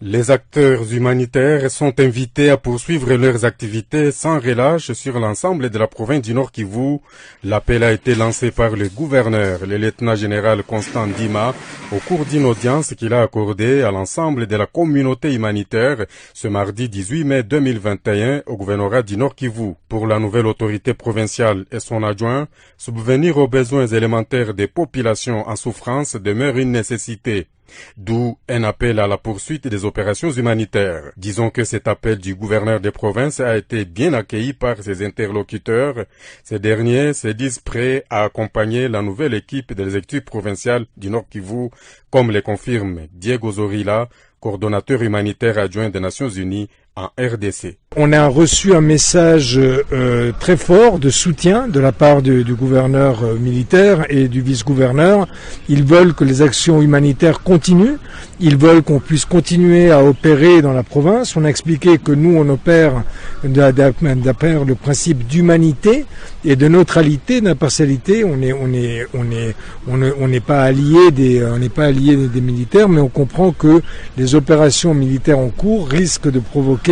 Les acteurs humanitaires sont invités à poursuivre leurs activités sans relâche sur l'ensemble de la province du Nord Kivu. L'appel a été lancé par le gouverneur, le lieutenant-général Constant Dima, au cours d'une audience qu'il a accordée à l'ensemble de la communauté humanitaire ce mardi 18 mai 2021 au gouvernorat du Nord Kivu. Pour la nouvelle autorité provinciale et son adjoint, subvenir aux besoins élémentaires des populations en souffrance demeure une nécessité. D'où un appel à la poursuite des opérations humanitaires. Disons que cet appel du gouverneur des provinces a été bien accueilli par ses interlocuteurs. Ces derniers se disent prêts à accompagner la nouvelle équipe de l'exécutif provincial du Nord Kivu, comme le confirme Diego Zorilla, coordonnateur humanitaire adjoint des Nations Unies en RDC. On a reçu un message très fort de soutien de la part du gouverneur militaire et du vice-gouverneur. Ils veulent que les actions humanitaires continuent. Ils veulent qu'on puisse continuer à opérer dans la province. On a expliqué que nous, on opère d'après le principe d'humanité et de neutralité, d'impartialité. On n'est pas alliés des militaires, mais on comprend que les opérations militaires en cours risquent de provoquer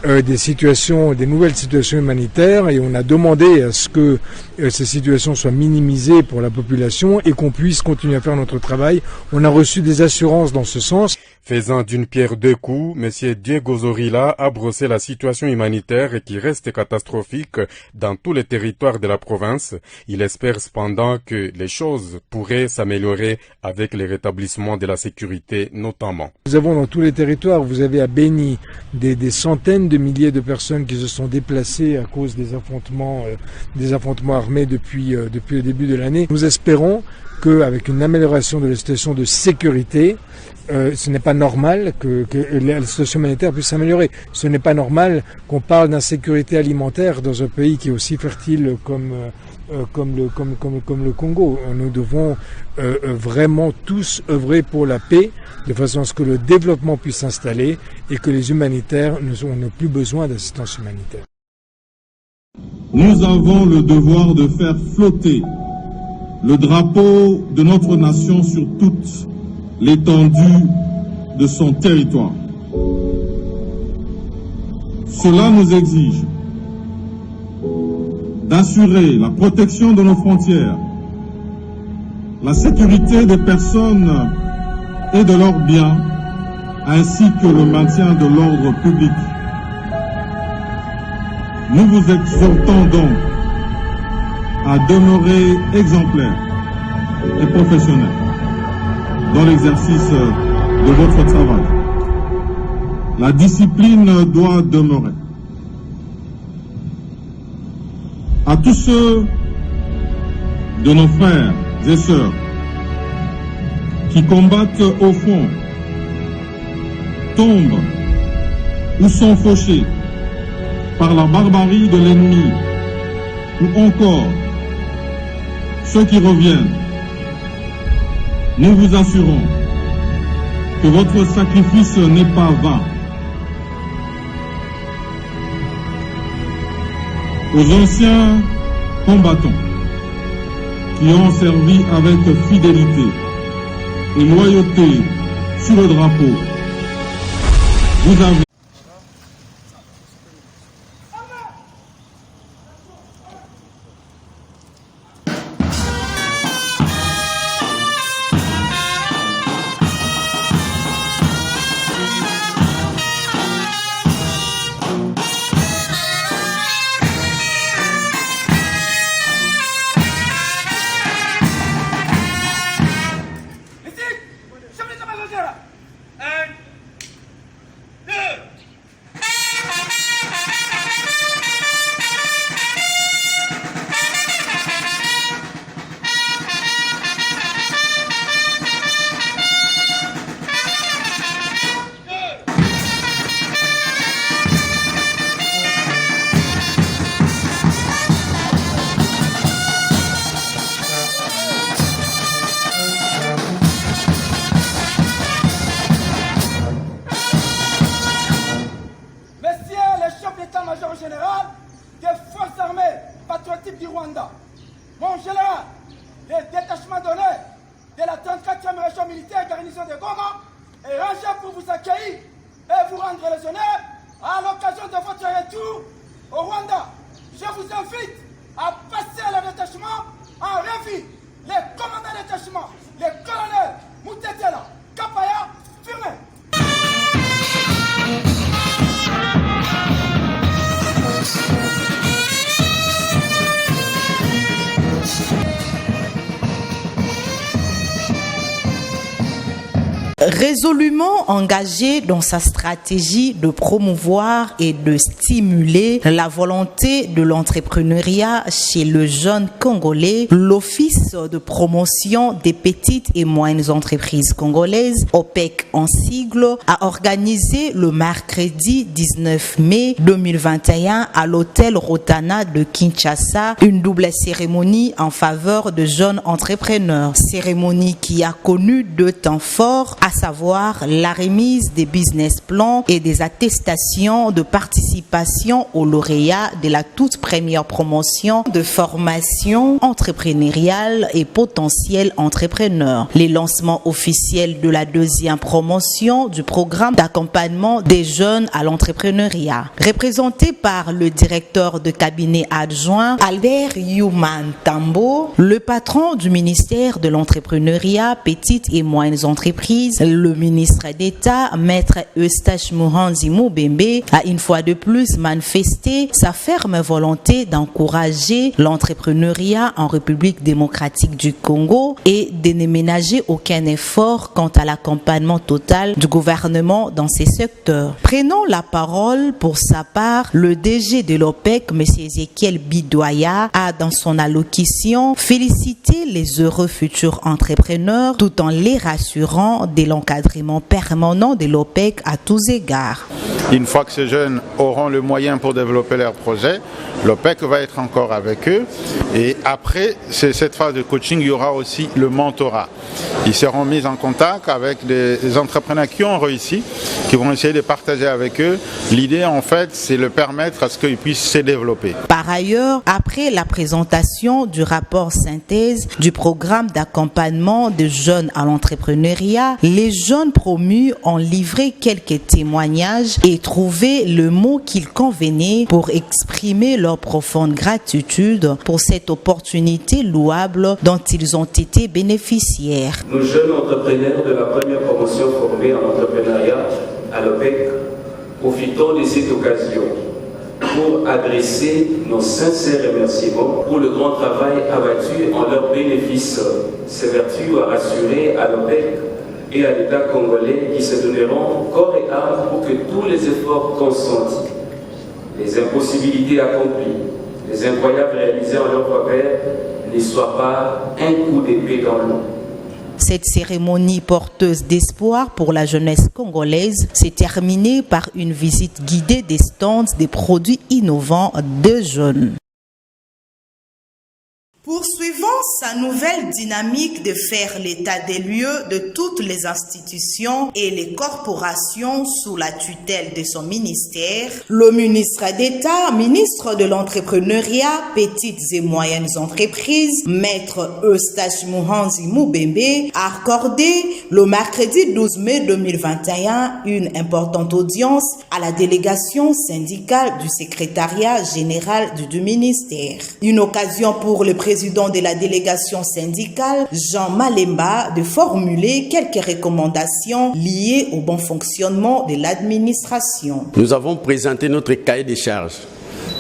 des nouvelles situations humanitaires, et on a demandé à ce que ces situations soient minimisées pour la population et qu'on puisse continuer à faire notre travail. On a reçu des assurances dans ce sens. Faisant d'une pierre deux coups, M. Diego Zorilla a brossé la situation humanitaire qui reste catastrophique dans tous les territoires de la province. Il espère cependant que les choses pourraient s'améliorer avec le rétablissement de la sécurité notamment. Nous avons dans tous les territoires, vous avez à Beni des centaines de milliers de personnes qui se sont déplacées à cause des affrontements armés depuis le début de l'année. Nous espérons qu'avec une amélioration de la situation de sécurité, ce n'est pas normal que la situation humanitaire puisse s'améliorer. Ce n'est pas normal qu'on parle d'insécurité alimentaire dans un pays qui est aussi fertile comme le Congo. Nous devons vraiment tous œuvrer pour la paix, de façon à ce que le développement puisse s'installer et que les humanitaires n'ont plus besoin d'assistance humanitaire. Nous avons le devoir de faire flotter le drapeau de notre nation sur toute l'étendue de son territoire. Cela nous exige d'assurer la protection de nos frontières, la sécurité des personnes et de leurs biens, ainsi que le maintien de l'ordre public. Nous vous exhortons donc à demeurer exemplaires et professionnels dans l'exercice de votre travail. La discipline doit demeurer. À tous ceux de nos frères et sœurs qui combattent au front, tombent ou sont fauchés par la barbarie de l'ennemi, ou encore ceux qui reviennent, nous vous assurons que votre sacrifice n'est pas vain. Aux anciens combattants qui ont servi avec fidélité et loyauté sous le drapeau, vous avez Un, deux, notre légionnaire, à l'occasion de votre retour au Rwanda, je vous invite à passer à le détachement en revue les commandants de détachement, les colonels Moutetela, Kapaya, Firmin. Résolument engagé dans sa stratégie de promouvoir et de stimuler la volonté de l'entrepreneuriat chez le jeune Congolais, l'Office de promotion des petites et moyennes entreprises congolaises, OPEC en sigle, a organisé le mercredi 19 mai 2021 à l'hôtel Rotana de Kinshasa une double cérémonie en faveur de jeunes entrepreneurs. Cérémonie qui a connu deux temps forts, à savoir la remise des business plans et des attestations de participation aux lauréats de la toute première promotion de formation entrepreneuriale et potentiels entrepreneurs. Les lancements officiels de la deuxième promotion du programme d'accompagnement des jeunes à l'entrepreneuriat. Représenté par le directeur de cabinet adjoint Albert Yuman Tambo, le patron du ministère de l'entrepreneuriat, petites et moyennes entreprises, le ministre d'État, Maître Eustache Muhanzi Mubembe, a une fois de plus manifesté sa ferme volonté d'encourager l'entrepreneuriat en République démocratique du Congo et de ne ménager aucun effort quant à l'accompagnement total du gouvernement dans ces secteurs. Prenons la parole pour sa part, le DG de l'OPEC, M. Ezekiel Bidoya, a dans son allocution félicité les heureux futurs entrepreneurs tout en les rassurant de l'encadrement permanent de l'OPEC à tous égards. Une fois que ces jeunes auront le moyen pour développer leur projet, l'OPEC va être encore avec eux. Et après cette phase de coaching, il y aura aussi le mentorat. Ils seront mis en contact avec des entrepreneurs qui ont réussi, qui vont essayer de partager avec eux. L'idée, en fait, c'est de permettre à ce qu'ils puissent se développer. Par ailleurs, après la présentation du rapport synthèse du programme d'accompagnement des jeunes à l'entrepreneuriat, les jeunes promus ont livré quelques témoignages et trouvé le mot qu'il convenait pour exprimer leur profonde gratitude pour cette opportunité louable dont ils ont été bénéficiaires. Nous, jeunes entrepreneurs de la première promotion formée en entrepreneuriat à l'OPEC, profitons de cette occasion pour adresser nos sincères remerciements pour le grand travail abattu en leur bénéfice. S'évertue à rassurer à l'OPEC et à l'État congolais qui se donneront corps et âme pour que tous les efforts consentis, les impossibilités accomplies, les incroyables réalisés en leur faveur ne soient pas un coup d'épée dans l'eau. Cette cérémonie porteuse d'espoir pour la jeunesse congolaise s'est terminée par une visite guidée des stands des produits innovants de jeunes. Poursuivant sa nouvelle dynamique de faire l'état des lieux de toutes les institutions et les corporations sous la tutelle de son ministère, le ministre d'État, ministre de l'entrepreneuriat, petites et moyennes entreprises, Maître Eustache Muhanzi Mubembe, a accordé le mercredi 12 mai 2021 une importante audience à la délégation syndicale du secrétariat général du ministère. Une occasion pour le président de la délégation syndicale, Jean Malemba, de formuler quelques recommandations liées au bon fonctionnement de l'administration. Nous avons présenté notre cahier des charges.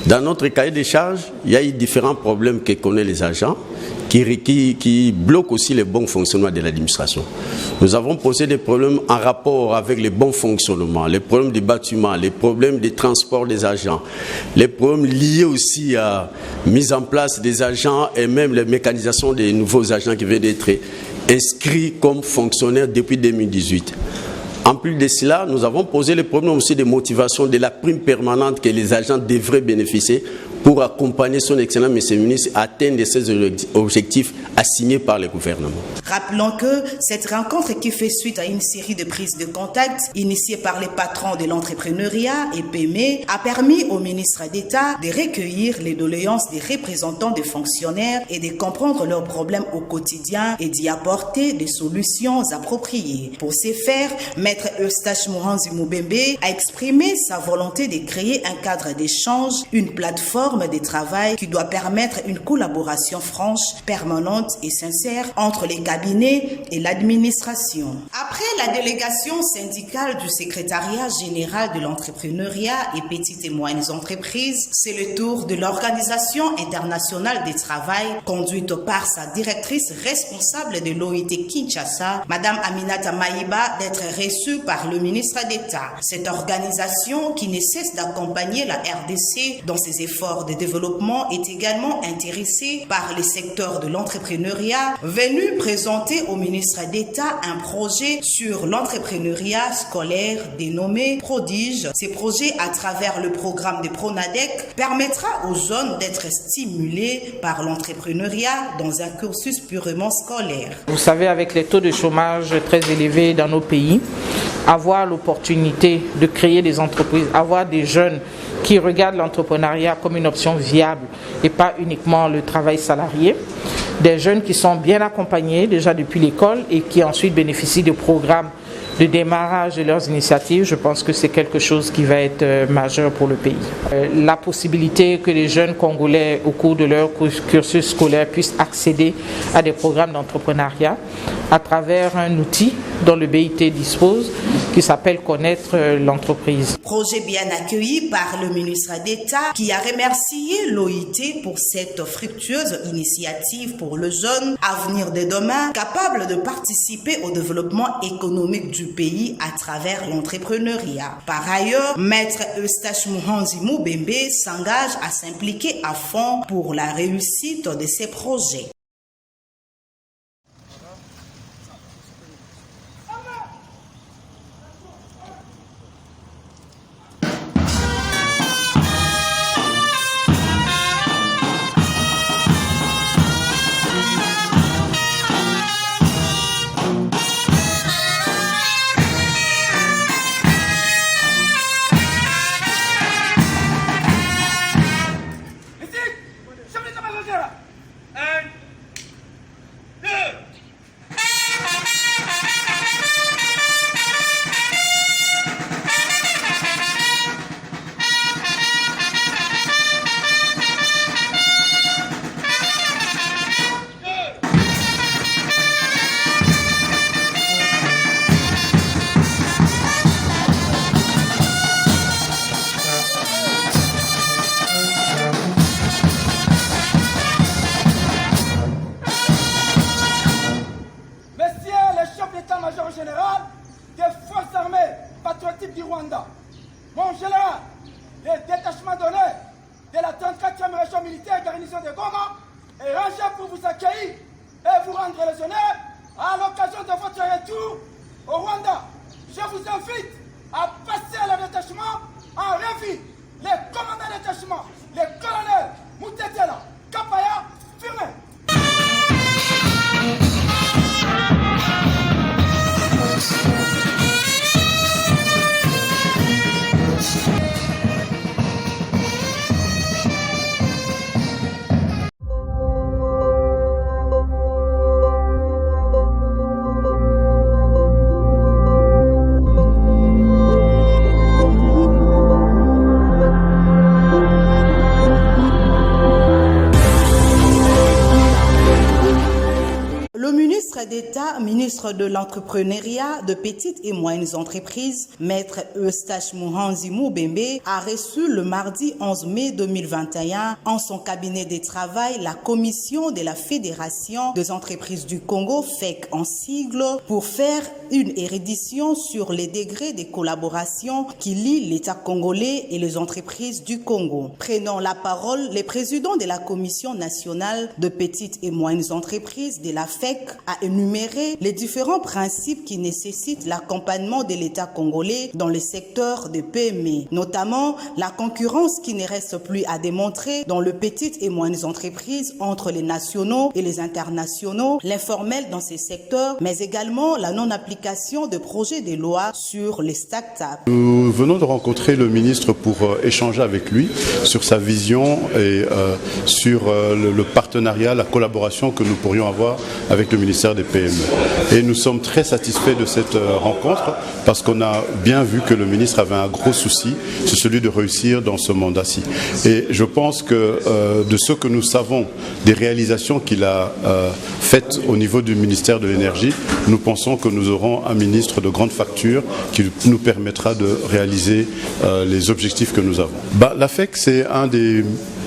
Dans notre cahier des charges, il y a eu différents problèmes que connaissent les agents qui bloquent aussi le bon fonctionnement de l'administration. Nous avons posé des problèmes en rapport avec le bon fonctionnement, les problèmes du bâtiment, les problèmes de transport des agents, les problèmes liés aussi à la mise en place des agents et même la mécanisation des nouveaux agents qui viennent d'être inscrits comme fonctionnaires depuis 2018. En plus de cela, nous avons posé les problèmes aussi de motivation de la prime permanente que les agents devraient bénéficier pour accompagner son excellent Monsieur le ministre à atteindre ces objectifs assignés par le gouvernement. Rappelons que cette rencontre qui fait suite à une série de prises de contact initiées par les patrons de l'entrepreneuriat et PME a permis au ministre d'État de recueillir les doléances des représentants des fonctionnaires et de comprendre leurs problèmes au quotidien et d'y apporter des solutions appropriées. Pour ce faire, Maître Eustache Muhanzi Mubembe a exprimé sa volonté de créer un cadre d'échange, une plateforme de travail qui doit permettre une collaboration franche, permanente et sincère entre les cabinets et l'administration. Après la délégation syndicale du secrétariat général de l'entrepreneuriat et petites et moyennes entreprises, c'est le tour de l'Organisation internationale du travail conduite par sa directrice responsable de l'OIT Kinshasa, Madame Aminata Maïba, d'être reçue par le ministre d'État. Cette organisation qui ne cesse d'accompagner la RDC dans ses efforts de développement est également intéressée par les secteurs de l'entrepreneuriat, venu présenter au ministre d'État un projet sur l'entrepreneuriat scolaire dénommé Prodige. Ce projet, à travers le programme de Pronadec, permettra aux jeunes d'être stimulés par l'entrepreneuriat dans un cursus purement scolaire. Vous savez, avec les taux de chômage très élevés dans nos pays, avoir l'opportunité de créer des entreprises, avoir des jeunes qui regardent l'entrepreneuriat comme une option viable et pas uniquement le travail salarié, des jeunes qui sont bien accompagnés déjà depuis l'école et qui ensuite bénéficient de programmes de démarrage de leurs initiatives, je pense que c'est quelque chose qui va être majeur pour le pays. La possibilité que les jeunes Congolais, au cours de leur cursus scolaire, puissent accéder à des programmes d'entrepreneuriat à travers un outil dont le BIT dispose, qui s'appelle Connaître l'entreprise. Projet bien accueilli par le ministre d'État qui a remercié l'OIT pour cette fructueuse initiative pour le jeune avenir de demain, capable de participer au développement économique du pays à travers l'entrepreneuriat. Par ailleurs, Maître Eustache Muhanzi Mubembe s'engage à s'impliquer à fond pour la réussite de ces projets. Mon général, le détachement d'honneur de la 34e région militaire garnison de Goma est rangé pour vous accueillir et vous rendre les honneurs à l'occasion de votre retour au Rwanda. Je vous invite à passer à le détachement en revue. Les commandants de détachement, les colonels Moutetela, Kapaya, Firme. d'État, ministre de l'entrepreneuriat, de petites et moyennes entreprises, Maître Eustache Muhanzi Mubembe, a reçu le mardi 11 mai 2021 en son cabinet de travail la commission de la Fédération des entreprises du Congo, FEC en sigle, pour faire une érudition sur les degrés de collaboration qui lient l'État congolais et les entreprises du Congo. Prenant la parole, le président de la Commission nationale de petites et moyennes entreprises de la FEC a énuméré rappeler les différents principes qui nécessitent l'accompagnement de l'État congolais dans le secteur des PME, notamment la concurrence qui ne reste plus à démontrer dans les petites et moyennes entreprises entre les nationaux et les internationaux, l'informel dans ces secteurs, mais également la non-application de projets de loi sur les start-up. Nous venons de rencontrer le ministre pour échanger avec lui sur sa vision et sur le partenariat, la collaboration que nous pourrions avoir avec le ministère des PME. Et nous sommes très satisfaits de cette rencontre parce qu'on a bien vu que le ministre avait un gros souci, c'est celui de réussir dans ce mandat-ci. Et je pense que de ce que nous savons, des réalisations qu'il a faites au niveau du ministère de l'Énergie, nous pensons que nous aurons un ministre de grande facture qui nous permettra de réaliser les objectifs que nous avons. L'AFEC, c'est un des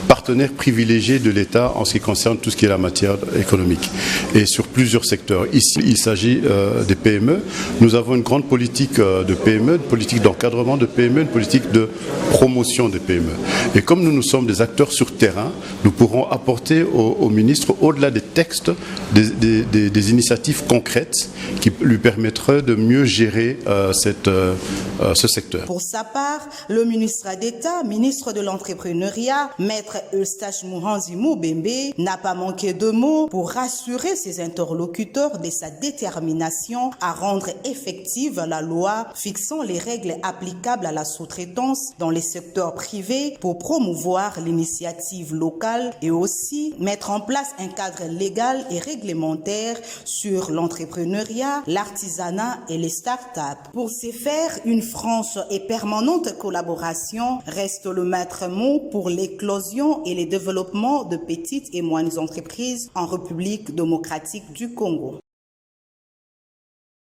partenaire privilégié de l'État en ce qui concerne tout ce qui est la matière économique et sur plusieurs secteurs. Ici, il s'agit des PME. Nous avons une grande politique de PME, une politique d'encadrement de PME, une politique de promotion des PME. Et comme nous sommes des acteurs sur terrain, nous pourrons apporter au ministre, au-delà des textes, des initiatives concrètes qui lui permettraient de mieux gérer ce secteur. Pour sa part, le ministre d'État, ministre de l'Entrepreneuriat, Maître Eustache Muhanzi Mubembe, n'a pas manqué de mots pour rassurer ses interlocuteurs de sa détermination à rendre effective la loi fixant les règles applicables à la sous-traitance dans les secteurs privés pour promouvoir l'initiative locale et aussi mettre en place un cadre légal et réglementaire sur l'entrepreneuriat, l'artisanat et les start-up. Pour ce faire, une franche et permanente collaboration reste le maître mot pour l'éclosion et le développement de petites et moyennes entreprises en République démocratique du Congo.